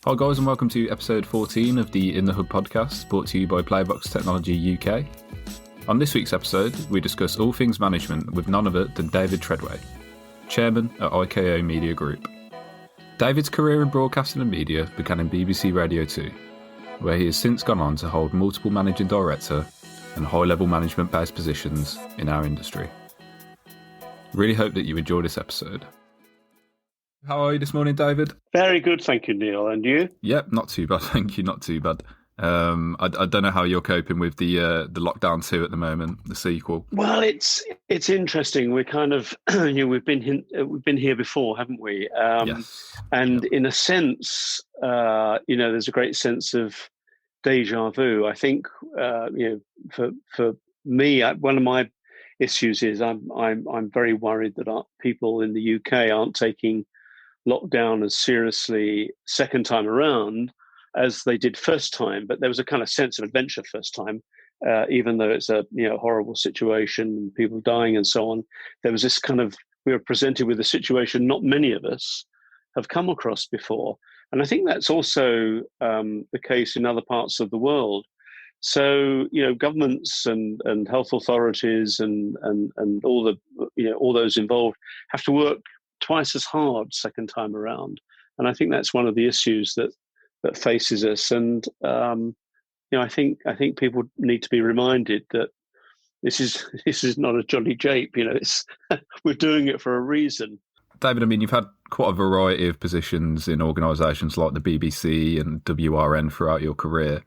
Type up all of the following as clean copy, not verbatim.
Hi guys, and welcome to episode 14 of the In the Hub podcast, brought to you by PlayBox Technology UK. On this week's episode, we discuss all things management with none other than David Treadway, Chairman at IKO Media Group. David's career in broadcasting and media began in BBC Radio 2, where he has since gone on to hold multiple managing director and high-level management-based positions in our industry. Really hope that you enjoy this episode. How are you this morning, David? Very good, thank you, Neil. And you? Yep, not too bad, thank you. Not too bad. I don't know how you're coping with the Lockdown 2 at the moment, the sequel. Well, it's interesting. We're kind of we've been here before, haven't we? Yes. And in a sense, there's a great sense of deja vu. I think for me, one of my issues is I'm very worried that our people in the UK aren't taking lockdown as seriously second time around as they did first time, but there was a kind of sense of adventure first time, even though it's a horrible situation, people dying and so on. There was this kind of, we were presented with a situation not many of us have come across before, and I think that's also the case in other parts of the world. So governments and health authorities and all all those involved have to work twice as hard second time around, and I think that's one of the issues that faces us. And I think people need to be reminded that this is not a jolly jape. We're doing it for a reason. David, I mean, you've had quite a variety of positions in organisations like the BBC and WRN throughout your career.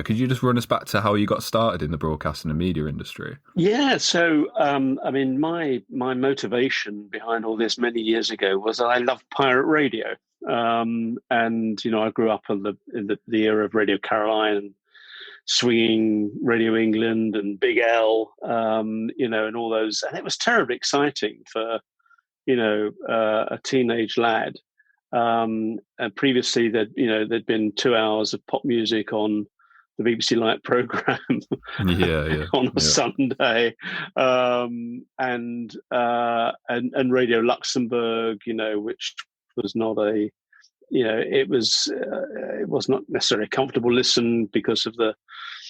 Could you just run us back to how you got started in the broadcasting and media industry? Yeah, so my motivation behind all this many years ago was I loved pirate radio, and I grew up in the era of Radio Caroline and swinging Radio England and Big L, and all those, and it was terribly exciting for a teenage lad. And previously, there'd been 2 hours of pop music on the BBC Light programme on a Sunday, and Radio Luxembourg, which was not it was not necessarily a comfortable listen because of the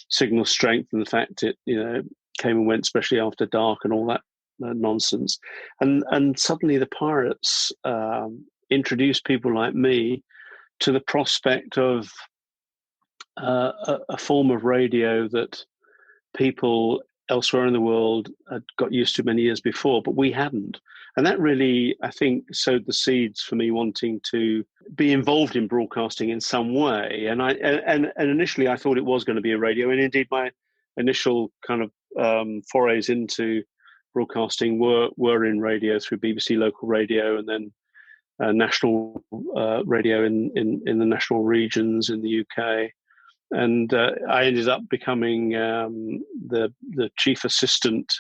signal strength and the fact it came and went, especially after dark and all that nonsense. And suddenly the pirates introduced people like me to the prospect of a form of radio that people elsewhere in the world had got used to many years before, but we hadn't. And that really, I think, sowed the seeds for me wanting to be involved in broadcasting in some way. And initially I thought it was going to be a radio, and indeed my initial kind of forays into broadcasting were in radio through BBC Local Radio, and then national radio in the national regions in the UK. And I ended up becoming the chief assistant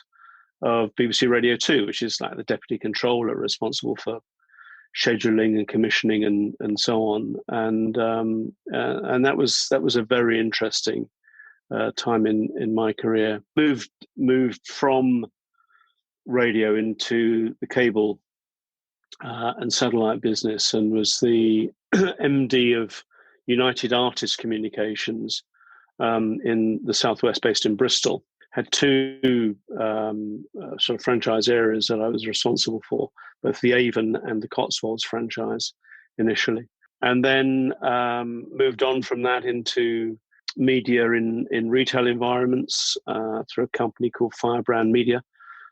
of BBC Radio 2, which is like the deputy controller responsible for scheduling and commissioning and so on. And that was a very interesting time in my career. Moved from radio into the cable and satellite business, and was the MD of United Artists Communications in the Southwest, based in Bristol. Had 2 sort of franchise areas that I was responsible for, both the Avon and the Cotswolds franchise initially. And then moved on from that into media in retail environments through a company called Firebrand Media,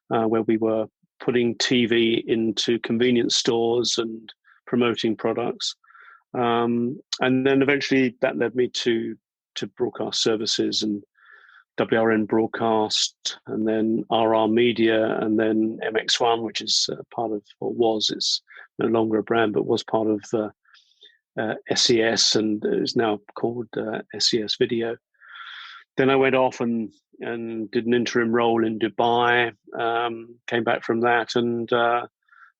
where we were putting TV into convenience stores and promoting products. And then eventually that led me to broadcast services and WRN Broadcast, and then RR Media, and then MX1, which is part of, or was, it's no longer a brand, but was part of SES, and is now called SES Video. Then I went off and did an interim role in Dubai, came back from that, and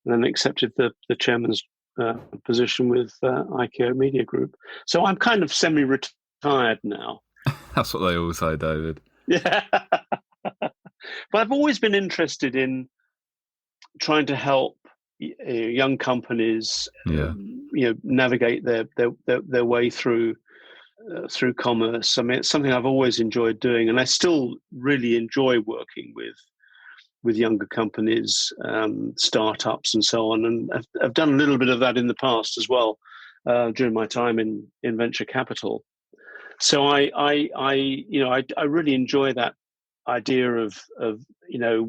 then accepted the chairman's position with IKO Media Group. So I'm kind of semi-retired now. That's what they all say, David. Yeah. But I've always been interested in trying to help young companies, Yeah. navigate their way through commerce. I mean, it's something I've always enjoyed doing, and I still really enjoy working with younger companies, startups, and so on. And I've done a little bit of that in the past as well, during my time in venture capital. So I really enjoy that idea of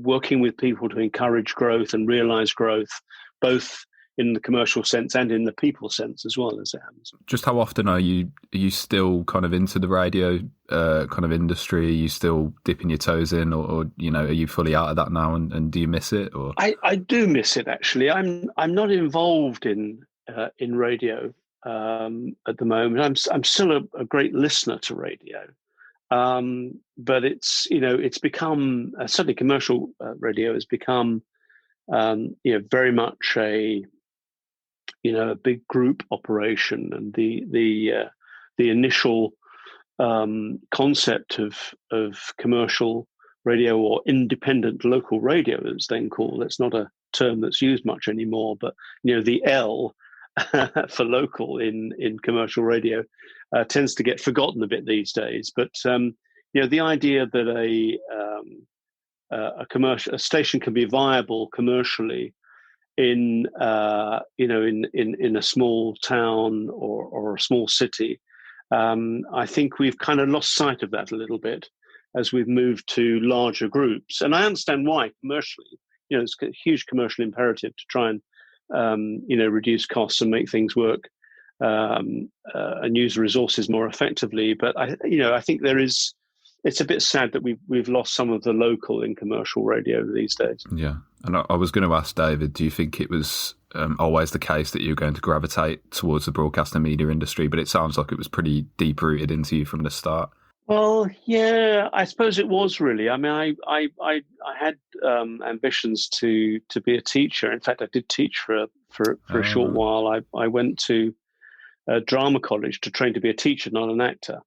working with people to encourage growth and realize growth, both in the commercial sense and in the people sense as well, as it happens. Just how often are you still kind of into the radio kind of industry? Are you still dipping your toes in, or are you fully out of that now, and do you miss it? Or I do miss it, actually. I'm not involved in radio at the moment. I'm still a great listener to radio, but it's become certainly commercial radio has become very much a big group operation, and the initial concept of commercial radio, or independent local radio, it's then called. It's not a term that's used much anymore, but the L for local in commercial radio tends to get forgotten a bit these days. But the idea that a station can be viable commercially in in a small town or a small city, I think we've kind of lost sight of that a little bit as we've moved to larger groups. And I understand why commercially. It's a huge commercial imperative to try and reduce costs and make things work, and use resources more effectively. But I think it's a bit sad that we've lost some of the local in commercial radio these days. Yeah. And I was going to ask David, do you think it was always the case that you were going to gravitate towards the broadcast and media industry? But it sounds like it was pretty deep-rooted into you from the start. Well, yeah, I suppose it was really. I mean, I had ambitions to be a teacher. In fact, I did teach for a short while. I went to drama college to train to be a teacher, not an actor.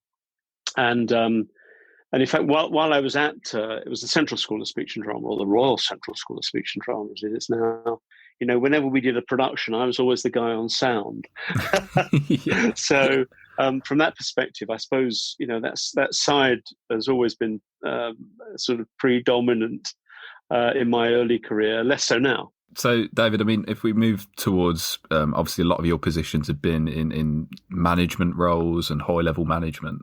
And in fact, while I was at it was the Central School of Speech and Drama, or the Royal Central School of Speech and Drama as it is now. Whenever we did a production, I was always the guy on sound. Yeah. So from that perspective, I suppose that side has always been sort of predominant in my early career. Less so now. So, David, I mean, if we move towards, obviously a lot of your positions have been in management roles and high-level management.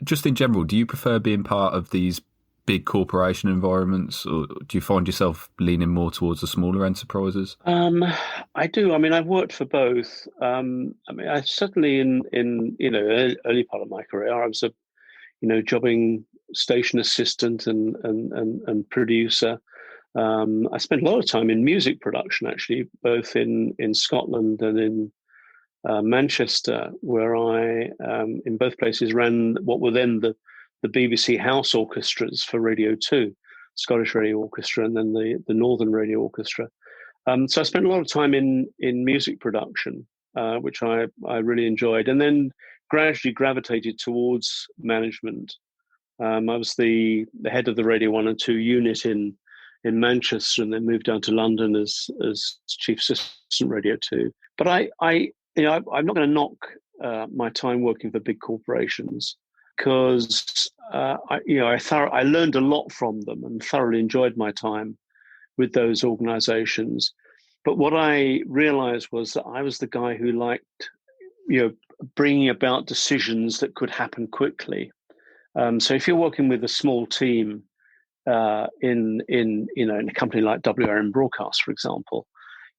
Just in general, do you prefer being part of these big corporation environments, or do you find yourself leaning more towards the smaller enterprises? I do. I mean, I've worked for both. I mean, I certainly in early part of my career, I was a jobbing station assistant and producer. I spent a lot of time in music production, actually, both in Scotland and in Manchester, where I, in both places, ran what were then the BBC house orchestras for Radio 2, Scottish Radio Orchestra, and then the Northern Radio Orchestra. So I spent a lot of time in music production, which I really enjoyed, and then gradually gravitated towards management. I was the head of the Radio 1 and 2 unit in Manchester, and then moved down to London as chief assistant Radio 2. But I'm not going to knock my time working for big corporations, because I learned a lot from them and thoroughly enjoyed my time with those organizations. But what I realized was that I was the guy who liked bringing about decisions that could happen quickly. So if you're working with a small team in a company like WRM Broadcast, for example,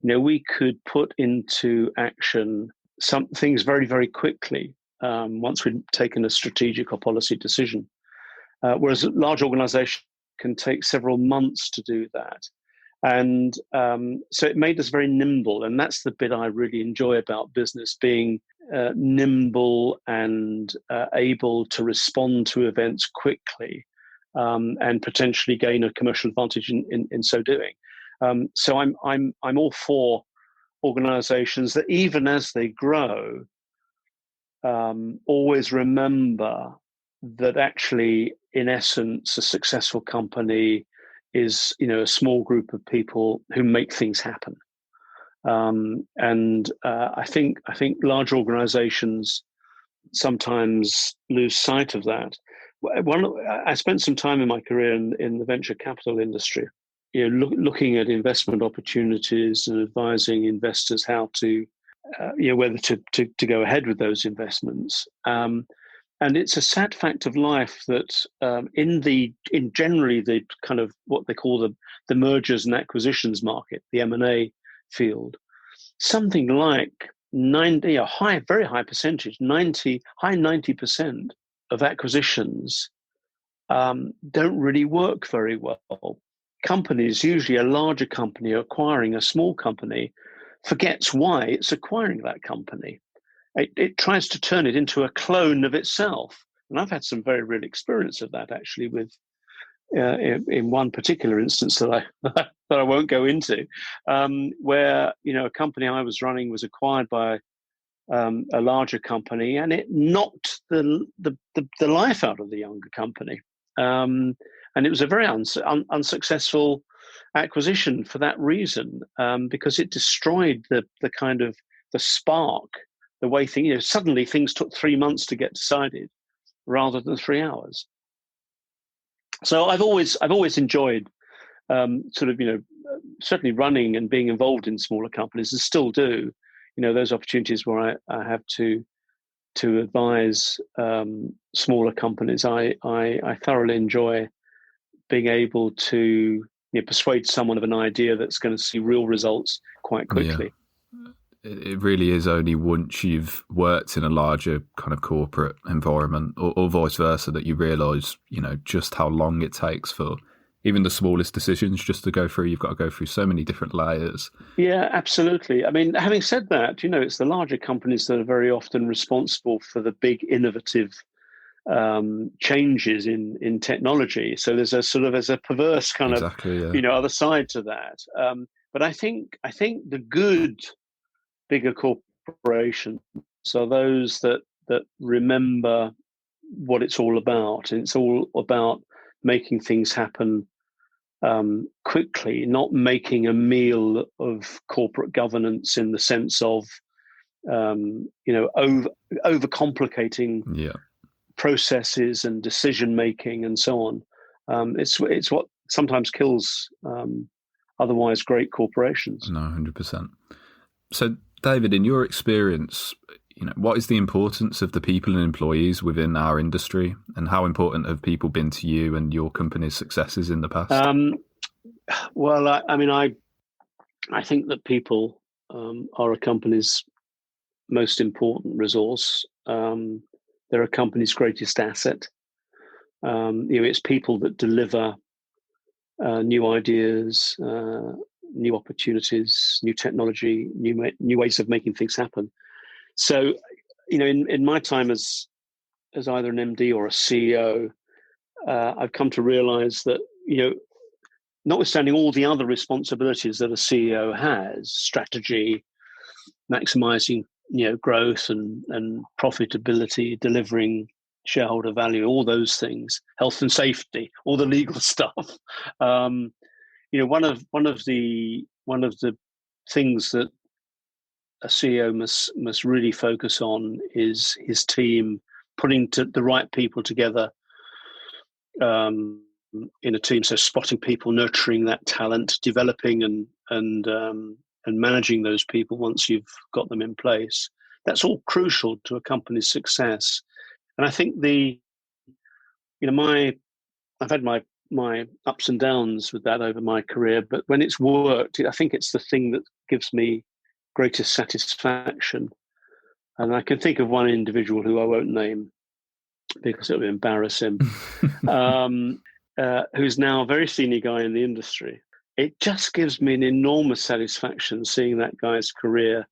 we could put into action some things very, very quickly once we'd taken a strategic or policy decision. Whereas a large organization can take several months to do that. And so it made us very nimble. And that's the bit I really enjoy about business, being nimble and able to respond to events quickly, and potentially gain a commercial advantage in so doing. So I'm all for organizations that, even as they grow, always remember that actually, in essence, a successful company is a small group of people who make things happen. I think large organisations sometimes lose sight of that. I spent some time in my career in the venture capital industry, looking at investment opportunities and advising investors how to, whether to go ahead with those investments. And it's a sad fact of life that in generally the kind of what they call the mergers and acquisitions market, the M&A field, something like 90, very high percentage, high 90% of acquisitions don't really work very well. Companies, usually a larger company acquiring a small company, forgets why it's acquiring that company. It tries to turn it into a clone of itself. And I've had some very real experience of that, actually, with in one particular instance that I won't go into, where a company I was running was acquired by a larger company, and it knocked the life out of the younger company. And it was a very unsuccessful acquisition for that reason, because it destroyed the kind of the spark, the way suddenly things took 3 months to get decided rather than 3 hours. So I've always enjoyed certainly running and being involved in smaller companies, and still do. Those opportunities where I have to advise smaller companies. I thoroughly enjoy being able to persuade someone of an idea that's going to see real results quite quickly. Yeah. It really is only once you've worked in a larger kind of corporate environment or vice versa that you realise, just how long it takes for even the smallest decisions just to go through. You've got to go through so many different layers. Yeah, absolutely. I mean, having said that, it's the larger companies that are very often responsible for the big innovative changes in technology. So there's a perverse kind of other side to that. But I think the good bigger corporations are those that remember what it's all about, and it's all about making things happen quickly, not making a meal of corporate governance in the sense of overcomplicating processes and decision making and so on. It's what sometimes kills otherwise great corporations. No, 100%. So, David, in your experience, what is the importance of the people and employees within our industry, and how important have people been to you and your company's successes in the past? Well, I think that people are a company's most important resource. They're a company's greatest asset. It's people that deliver new ideas, new opportunities, new technology, new ways of making things happen. So, in my time as either an MD or a CEO, I've come to realize that, notwithstanding all the other responsibilities that a CEO has, strategy, maximizing, growth and profitability, delivering shareholder value, all those things, health and safety, all the legal stuff. One of the things that a CEO must really focus on is his team, putting the right people together in a team. So spotting people, nurturing that talent, developing and managing those people once you've got them in place. That's all crucial to a company's success. And I think I've had my ups and downs with that over my career, but when it's worked, I think it's the thing that gives me greatest satisfaction. And I can think of one individual who I won't name because it would embarrass him, who's now a very senior guy in the industry. It just gives me an enormous satisfaction seeing that guy's career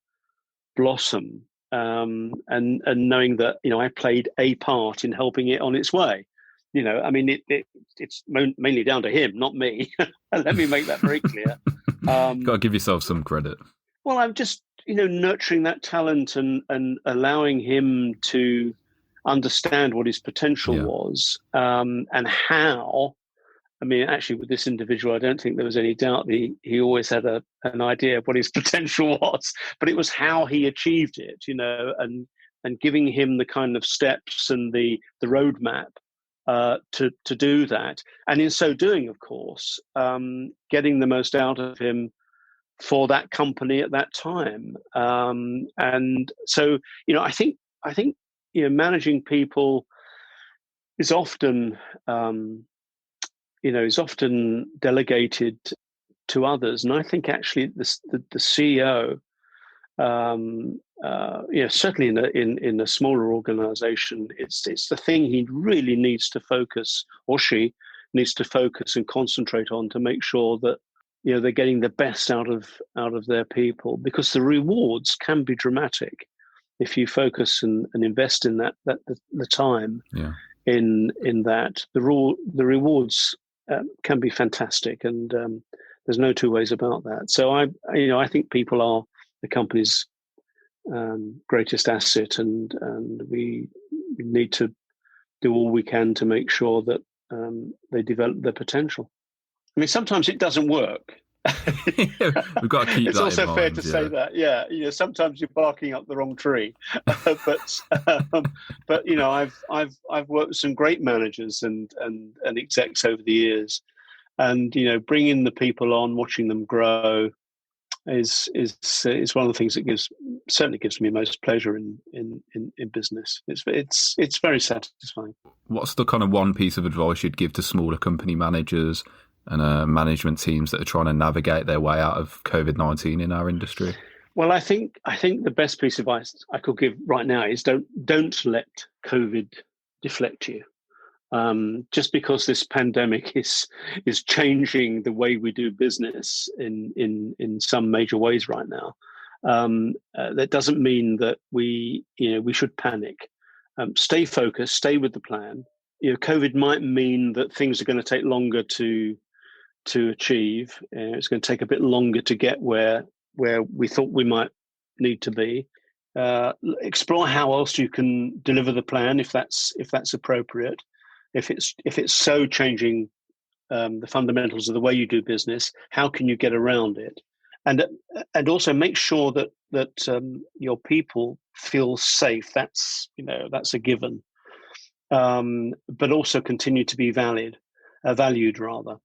blossom, and knowing that I played a part in helping it on its way. It's mainly down to him, not me. Let me make that very clear. Got to give yourself some credit. Well, I'm just nurturing that talent and allowing him to understand what his potential was, and how I mean, actually, with this individual, I don't think there was any doubt that he always had an idea of what his potential was, but it was how he achieved it, and giving him the kind of steps and the roadmap to do that. And in so doing, of course, getting the most out of him for that company at that time. And so, I think managing people is often is often delegated to others. And I think actually the CEO, certainly in a smaller organization, it's the thing he really needs to focus, or she needs to focus and concentrate on, to make sure that they're getting the best out of their people, because the rewards can be dramatic if you focus and invest in that the time in that. The rewards can be fantastic, and there's no two ways about that. So I think people are the company's greatest asset, and we need to do all we can to make sure that they develop their potential. I mean, sometimes it doesn't work. We've got to keep it's that also in mind, fair to say that, sometimes you're barking up the wrong tree. but I've worked with some great managers and execs over the years, and bringing the people on, watching them grow is one of the things that certainly gives me most pleasure in business. It's very satisfying. What's the kind of one piece of advice you'd give to smaller company managers and management teams that are trying to navigate their way out of COVID-19 in our industry? Well, I think the best piece of advice I could give right now is don't let COVID deflect you. Just because this pandemic is changing the way we do business in some major ways right now, that doesn't mean that we should panic. Stay focused, stay with the plan. COVID might mean that things are going to take longer to achieve. It's going to take a bit longer to get where we thought we might need to be. Explore how else you can deliver the plan if that's appropriate. If it's so changing the fundamentals of the way you do business, how can you get around it? And also make sure that your people feel safe. That's a given. But also continue to be valued rather.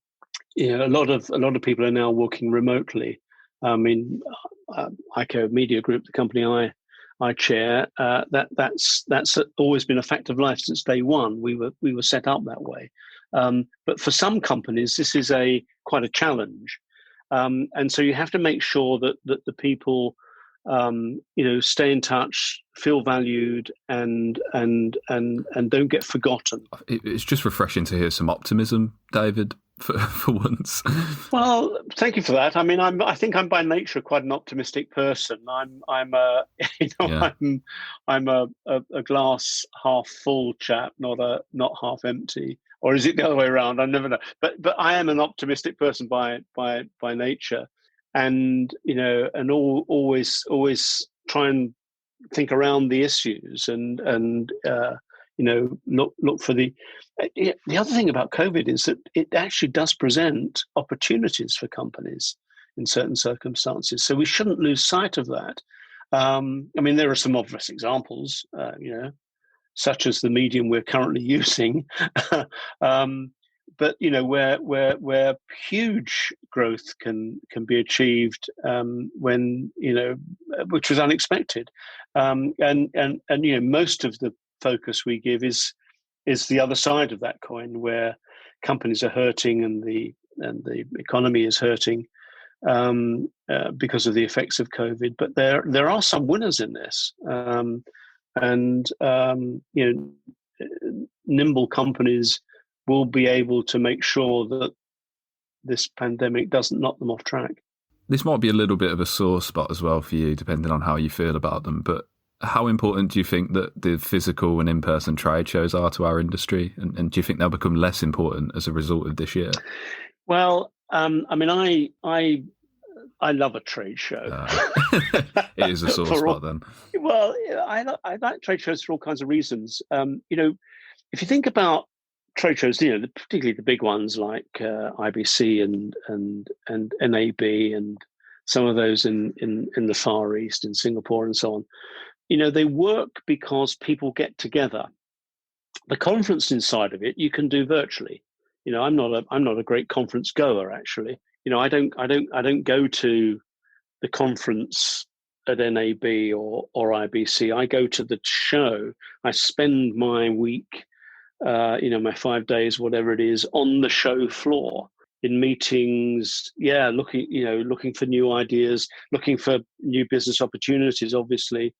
A lot of people are now working remotely. I mean, ICO Media Group, the company I chair, that's always been a fact of life since day one. We were set up that way. But for some companies, this is quite a challenge, and so you have to make sure that the people stay in touch, feel valued, and don't get forgotten. It's just refreshing to hear some optimism, David, for once. Well, thank you for that. I mean, I think I'm by nature quite an optimistic person. I'm a glass half full chap, not half empty. Or is it the other way around? I never know. But I am an optimistic person by nature, and always try and think around the issues and look for the other thing about COVID is that it actually does present opportunities for companies in certain circumstances. So we shouldn't lose sight of that. I mean, there are some obvious examples, such as the medium we're currently using, but where huge growth can be achieved when which was unexpected, and most of the focus we give is the other side of that coin, where companies are hurting and the economy is hurting because of the effects of COVID. But there are some winners in this, and nimble companies will be able to make sure that this pandemic doesn't knock them off track. This might be a little bit of a sore spot as well for you, depending on how you feel about them, but how important do you think that the physical and in-person trade shows are to our industry? And do you think they'll become less important as a result of this year? Well, I mean, I love a trade show. It is a sore spot then. Well, I like trade shows for all kinds of reasons. If you think about trade shows, particularly the big ones like IBC and NAB and some of those in the Far East, in Singapore and so on. They work because people get together. The conference inside of it you can do virtually. I'm not a great conference goer, actually. I don't go to the conference at NAB or IBC. I go to the show. I spend my week, my 5 days, whatever it is, on the show floor in meetings. Yeah, looking for new ideas, looking for new business opportunities. Obviously,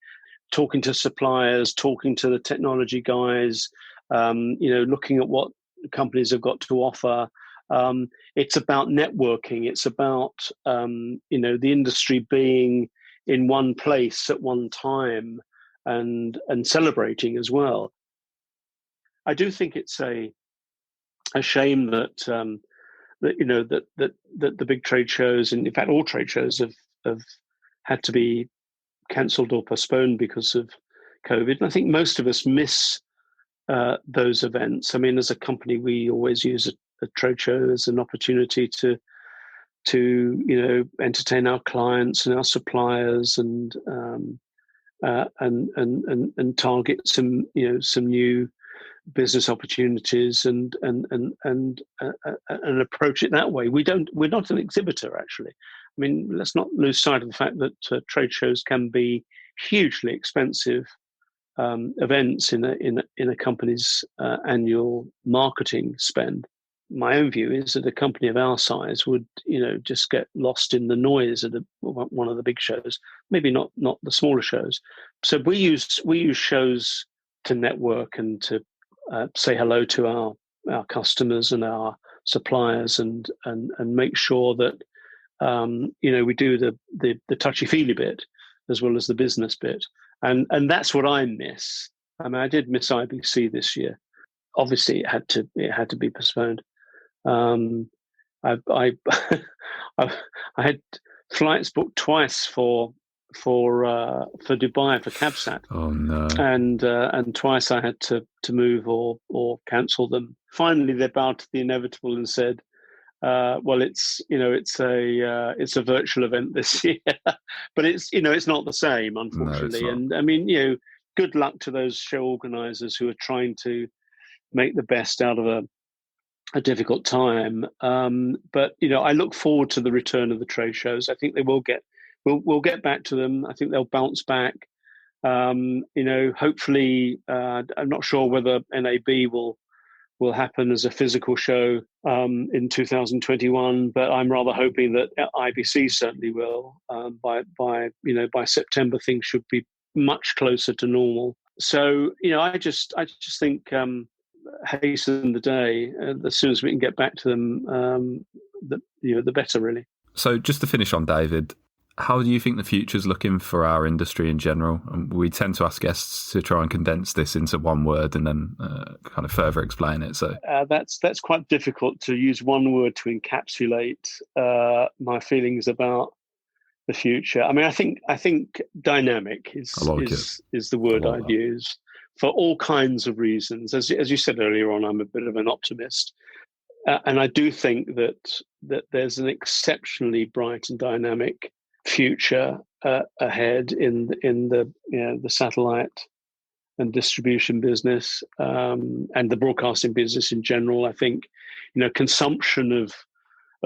talking to suppliers, talking to the technology guys. Looking at what companies have got to offer. It's about networking. It's about the industry being in one place at one time and celebrating as well. I do think it's a shame that that the big trade shows, and in fact all trade shows, have had to be cancelled or postponed because of COVID. And I think most of us miss those events. I mean, as a company, we always use a trade show as an opportunity to entertain our clients and our suppliers and target some new business opportunities and approach it that way. We're not an exhibitor, actually. I mean, let's not lose sight of the fact that trade shows can be hugely expensive events in a company's annual marketing spend. My own view is that a company of our size would, just get lost in the noise at one of the big shows. Maybe not the smaller shows. So we use shows to network and to say hello to our customers and our suppliers and make sure that we do the touchy-feely bit as well as the business bit. And that's what I miss. I mean, I did miss IBC this year. Obviously, it had to be postponed. I had flights booked twice for Dubai for CabSat. Oh no! And twice I had to move or cancel them. Finally, they bowed to the inevitable and said, well, it's a virtual event this year, but it's not the same, unfortunately. No, and I mean, good luck to those show organisers who are trying to make the best out of a difficult time. But I look forward to the return of the trade shows. I think they will we'll get back to them. I think they'll bounce back. Hopefully, I'm not sure whether NAB will happen as a physical show in 2021, but I'm rather hoping that IBC certainly will. By September, things should be much closer to normal. So I just think hasten the day. As soon as we can get back to them, the better, really. So just to finish on David, how do you think the future's looking for our industry in general? And we tend to ask guests to try and condense this into one word and then kind of further explain it. So that's quite difficult to use one word to encapsulate my feelings about the future. I mean, I think dynamic is the word I'd use for all kinds of reasons. As you said earlier on, I'm a bit of an optimist, and I do think that there's an exceptionally bright and dynamic future ahead in the satellite and distribution business and the broadcasting business in general. I think consumption of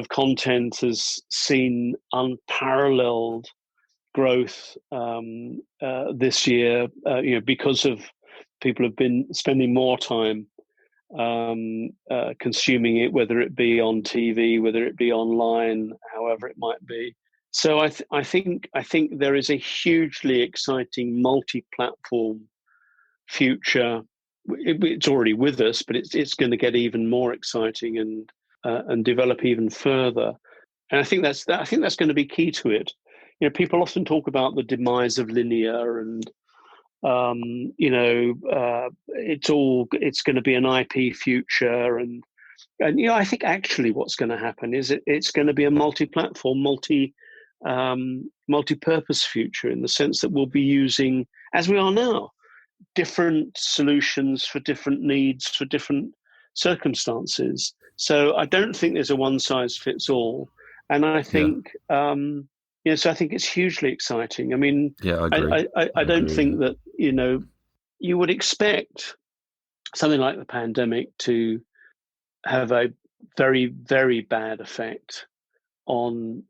content has seen unparalleled growth this year. Because of people have been spending more time consuming it, whether it be on TV, whether it be online, however it might be. So I think there is a hugely exciting multi-platform future. It's already with us, but it's going to get even more exciting and develop even further. And I think that's going to be key to it. People often talk about the demise of linear, and it's going to be an IP future, and I think actually what's going to happen is it's going to be a multi-platform, multi-purpose future, in the sense that we'll be using, as we are now, different solutions for different needs, for different circumstances. So I don't think there's a one size fits all. And I Yeah. think, so I think it's hugely exciting. I mean, Yeah, I agree. I don't agree. think that, you would expect something like the pandemic to have a very, very bad effect on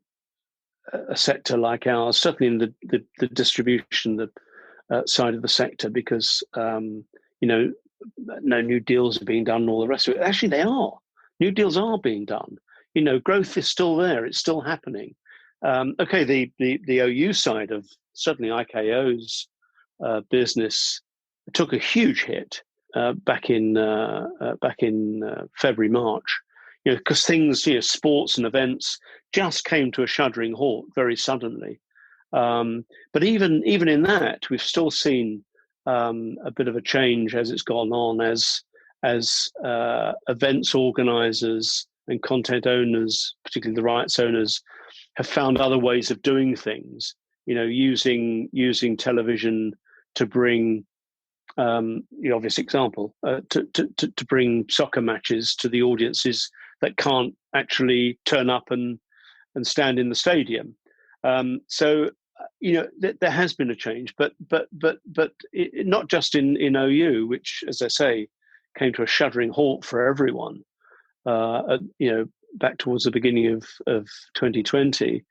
a sector like ours, certainly in the distribution side of the sector, because no new deals are being done and all the rest of it. Actually, they are. New deals are being done. Growth is still there. It's still happening. Okay, the OU side of certainly IKO's business took a huge hit back in February, March. Because things, sports and events just came to a shuddering halt very suddenly. But even in that, we've still seen a bit of a change as it's gone on, as events organisers and content owners, particularly the rights owners, have found other ways of doing things. Using television to bring the obvious example to bring soccer matches to the audiences that can't actually turn up and stand in the stadium. So there has been a change, but not just in OU, which, as I say, came to a shuddering halt for everyone. Back towards the beginning of 2020,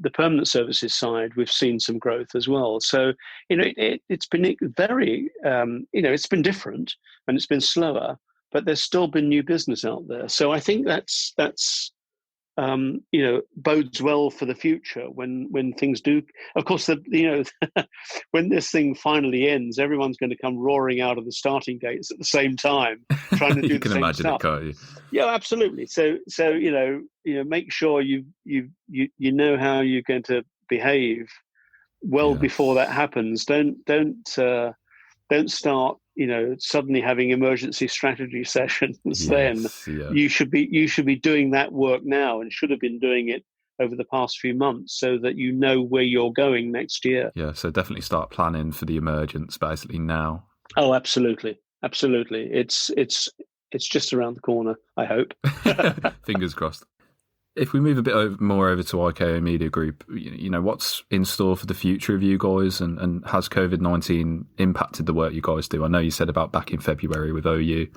the permanent services side, we've seen some growth as well. So it's been very, it's been different and it's been slower, but there's still been new business out there. So I think that's bodes well for the future when things do. Of course, when this thing finally ends, everyone's going to come roaring out of the starting gates at the same time, trying to do the same stuff. It, can't you? Yeah, absolutely. So make sure you know how you're going to behave well before that happens. Don't start suddenly having emergency strategy sessions. Then you should be doing that work now, and should have been doing it over the past few months, so that you know where you're going next year. Yeah, so definitely start planning for the emergence basically now. Oh, absolutely. It's just around the corner, I hope. Fingers crossed. If we move a bit more over to IKO Media Group, what's in store for the future of you guys, and has COVID-19 impacted the work you guys do? I know you said about back in February with OU,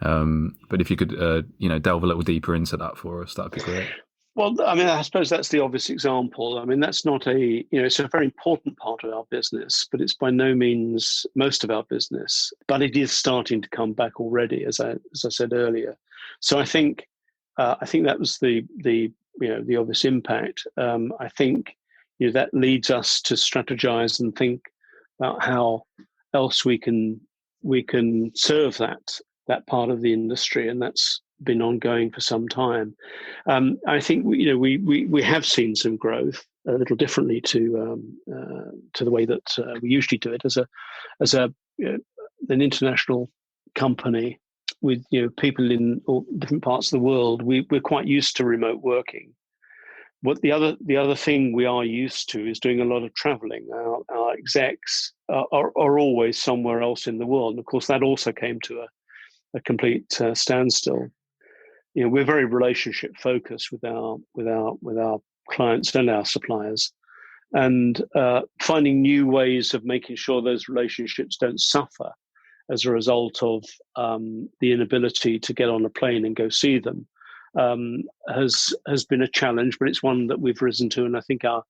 but if you could, delve a little deeper into that for us, that'd be great. Well, I mean, I suppose that's the obvious example. I mean, that's not it's a very important part of our business, but it's by no means most of our business. But it is starting to come back already, as I said earlier. So I think that was the obvious impact. I think that leads us to strategize and think about how else we can serve that part of the industry, and that's been ongoing for some time. I think we have seen some growth, a little differently to the way that we usually do it as an international company with people in all different parts of the world. We're quite used to remote working. What the other thing we are used to is doing a lot of traveling. Our execs are always somewhere else in the world, and of course that also came to a complete standstill. We're very relationship focused with our clients and our suppliers, and finding new ways of making sure those relationships don't suffer as a result of the inability to get on a plane and go see them has been a challenge, but it's one that we've risen to, and I think our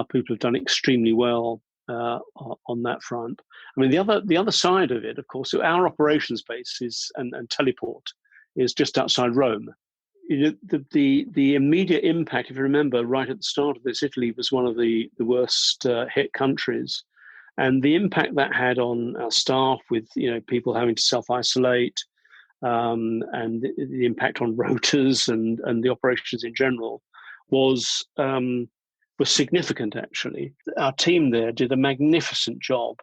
people have done extremely well on that front. I mean, the other side of it, of course, our operations base is and teleport is just outside Rome. The immediate impact, if you remember, right at the start of this, Italy was one of the worst hit countries, and the impact that had on our staff, with people having to self-isolate, and the impact on rotas and the operations in general was significant. Actually, our team there did a magnificent job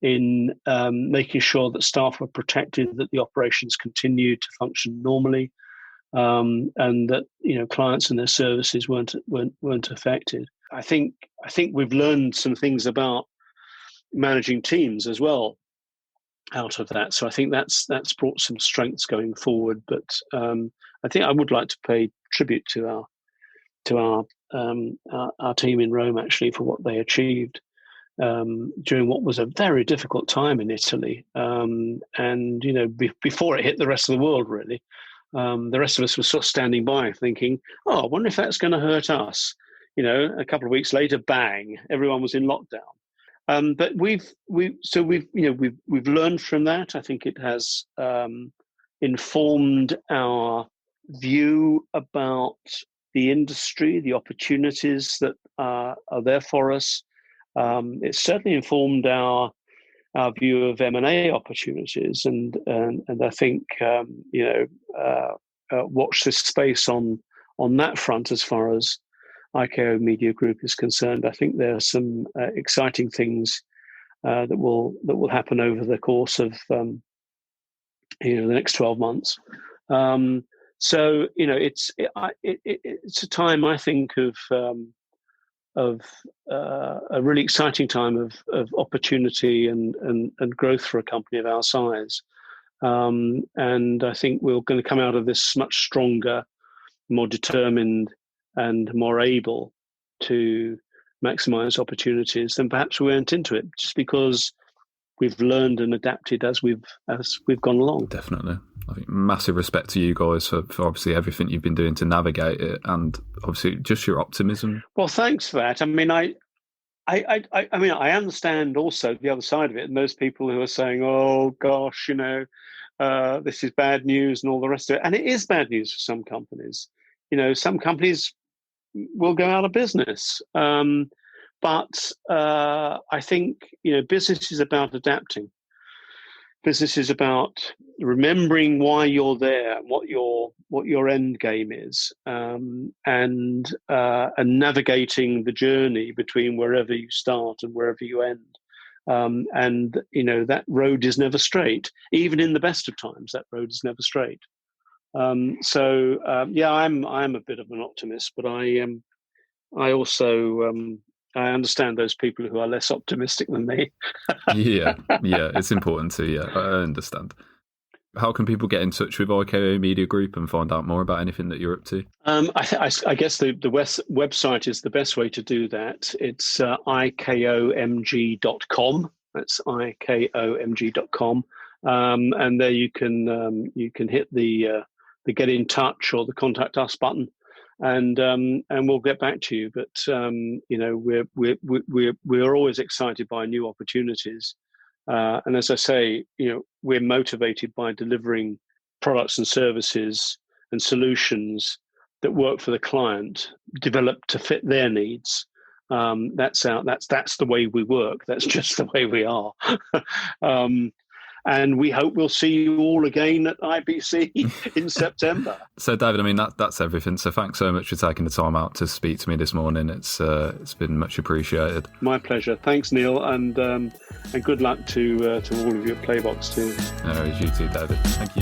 in making sure that staff were protected, that the operations continued to function normally, and that clients and their services weren't affected. I think we've learned some things about managing teams as well. out of that. So I think that's brought some strengths going forward. But I think I would like to pay tribute to our team in Rome, actually, for what they achieved during what was a very difficult time in Italy. And before it hit the rest of the world, really, the rest of us were sort of standing by, thinking, "Oh, I wonder if that's going to hurt us." A couple of weeks later, bang! Everyone was in lockdown. But we've learned from that. I think it has informed our view about the industry, the opportunities that are there for us. It's certainly informed our view of M&A opportunities, and I think watch this space on that front as far as IKO Media Group is concerned. I think there are some exciting things that will happen over the course of the next 12 months. So it's a time, I think, of a really exciting time of opportunity and growth for a company of our size. And I think we're going to come out of this much stronger, more determined, and more able to maximize opportunities than perhaps we went into it, just because we've learned and adapted as we've gone along. Definitely. I think massive respect to you guys for obviously everything you've been doing to navigate it, and obviously just your optimism. Well, thanks for that. I mean, I understand also the other side of it, and those people who are saying, "Oh gosh, this is bad news," and all the rest of it. And it is bad news for some companies. Some companies will go out of business. But I think business is about adapting. Business is about remembering why you're there, and what your end game is, and navigating the journey between wherever you start and wherever you end. And that road is never straight. Even in the best of times, that road is never straight. So I'm a bit of an optimist, but I also I understand those people who are less optimistic than me. yeah, it's important to. Yeah, I understand. How can people get in touch with IKO Media Group and find out more about anything that you're up to? I guess the website is the best way to do that. It's ikomg.com. That's ikomg.com, and there you can hit the get in touch or the contact us button, and we'll get back to you. But we're always excited by new opportunities, and as I say, we're motivated by delivering products and services and solutions that work for the client, developed to fit their needs. That's the way we work. That's just the way we are. And we hope we'll see you all again at IBC in September. So, David, I mean, that's everything. So thanks so much for taking the time out to speak to me this morning. It's been much appreciated. My pleasure. Thanks, Neil, and good luck to all of you at PlayBox too. No worries, you too, David. Thank you.